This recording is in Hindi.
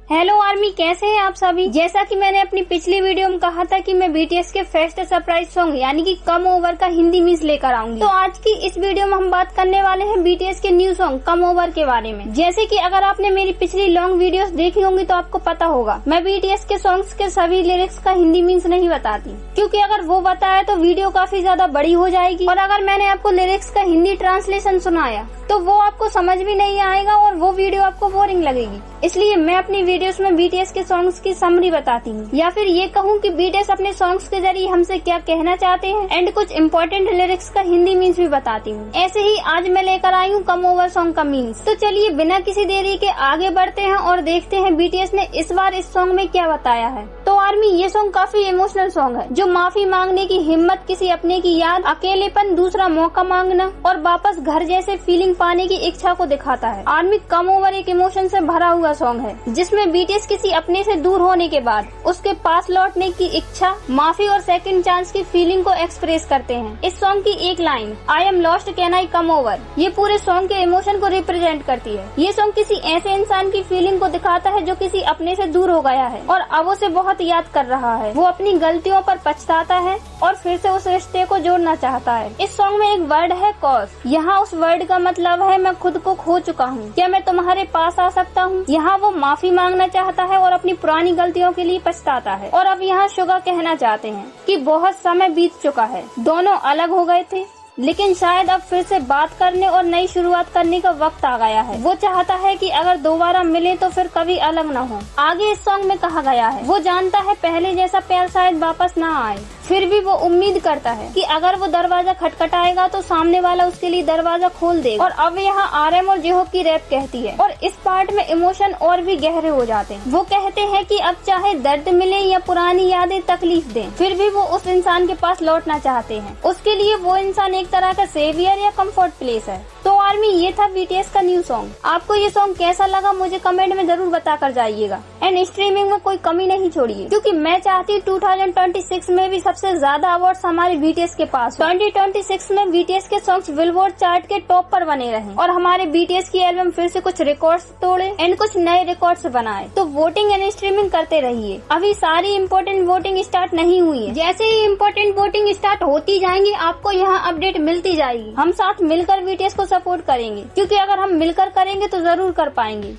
हेलो आर्मी, कैसे हैं आप सभी। जैसा कि मैंने अपनी पिछली वीडियो में कहा था कि मैं बीटीएस के फर्स्ट सरप्राइज सॉन्ग यानी कि कम ओवर का हिंदी मीम्स लेकर आऊंगी। तो आज की इस वीडियो में हम बात करने वाले हैं बीटीएस के न्यू सॉन्ग कम ओवर के बारे में। जैसे कि अगर आपने मेरी पिछली लॉन्ग वीडियोस देखी होंगी तो आपको पता होगा मैं बीटीएस के सॉन्ग्स के सभी लिरिक्स का हिंदी मीम्स नहीं बताती, क्योंकि अगर वो बताया तो वीडियो काफी ज्यादा बड़ी हो जाएगी और अगर मैंने आपको लिरिक्स का हिंदी ट्रांसलेशन सुनाया तो वो आपको समझ भी नहीं आएगा और वो वीडियो आपको बोरिंग लगेगी। इसलिए मैं अपनी वीडियोस में बीटीएस के सॉन्ग्स की समरी बताती हूँ, या फिर ये कहूँ कि बीटीएस अपने सॉन्ग्स के जरिए हमसे क्या कहना चाहते हैं एंड कुछ इम्पोर्टेंट लिरिक्स का हिंदी मीन्स भी बताती हूँ। ऐसे ही आज मैं लेकर आई हूँ कम ओवर सॉन्ग का मीन्स। तो चलिए बिना किसी देरी के आगे बढ़ते हैं और देखते हैं बीटीएस ने इस बार इस सॉन्ग में क्या बताया है। तो आर्मी, ये सॉन्ग काफी इमोशनल सॉन्ग है जो माफी मांगने की हिम्मत, किसी अपने की याद, अकेलेपन, दूसरा मौका मांगना और वापस घर जैसे फीलिंग पाने की इच्छा को दिखाता है। आर्मी, कम ओवर एक इमोशन से भरा हुआ सॉन्ग है जिसमें बीटीएस किसी अपने से दूर होने के बाद उसके पास लौटने की इच्छा, माफी और सेकंड चांस की फीलिंग को एक्सप्रेस करते हैं। इस सॉन्ग की एक line I am lost can I come over ये पूरे सॉन्ग के इमोशन को रिप्रेजेंट करती है। ये सॉन्ग किसी ऐसे इंसान की फीलिंग को दिखाता है जो किसी अपने से दूर हो गया है और अब उसे बहुत याद कर रहा है। वो अपनी गलतियों पर पछताता है और फिर से उस रिश्ते को जोड़ना चाहता है। इस सॉन्ग में एक वर्ड है कॉज। यहाँ उस वर्ड का मतलब है मैं खुद को खो चुका हूँ, क्या मैं तुम्हारे पास आ सकता हूँ। यहाँ वो माफी मांगना चाहता है और अपनी पुरानी गलतियों के लिए पछताता है। और अब यहाँ शुगा कहना चाहते हैं कि बहुत समय बीत चुका है, दोनों अलग हो गए थे लेकिन शायद अब फिर से बात करने और नई शुरुआत करने का वक्त आ गया है। वो चाहता है कि अगर दोबारा मिले तो फिर कभी अलग न हो। आगे इस सॉन्ग में कहा गया है वो जानता है पहले जैसा प्यार शायद वापस न आए, फिर भी वो उम्मीद करता है कि अगर वो दरवाजा खटखटाएगा तो सामने वाला उसके लिए दरवाजा खोल देगा। और अब यहाँ आरएम और जेहोब की रैप कहती है और इस पार्ट में इमोशन और भी गहरे हो जाते हैं। वो कहते हैं कि अब चाहे दर्द मिले या पुरानी यादें तकलीफ दें, फिर भी वो उस इंसान के पास लौटना चाहते हैं। उसके लिए वो इंसान एक तरह का सेवियर या कंफर्ट प्लेस है। तो आर्मी, ये था बीटीएस का न्यू सॉन्ग। आपको ये सॉन्ग कैसा लगा मुझे कमेंट में जरूर बता कर जाइएगा एंड स्ट्रीमिंग में कोई कमी नहीं छोड़िए, क्योंकि मैं चाहती 2026 में भी सबसे ज्यादा अवार्ड्स हमारे बीटीएस के पास। 2026 में बीटीएस के सॉन्ग्स बिलबोर्ड चार्ट के टॉप पर बने रहें और हमारे बीटीएस की एल्बम फिर से कुछ रिकॉर्ड्स तोड़े एंड कुछ नए रिकॉर्ड्स बनाए। तो वोटिंग एंड स्ट्रीमिंग करते रहिए। अभी सारी इम्पोर्टेंट वोटिंग स्टार्ट नहीं हुई है, जैसे ही इम्पोर्टेंट वोटिंग स्टार्ट होती जाएंगी आपको यहाँ अपडेट मिलती जाएगी। हम साथ मिलकर बीटीएस को सपोर्ट करेंगे, क्योंकि अगर हम मिलकर करेंगे तो जरूर कर पाएंगे।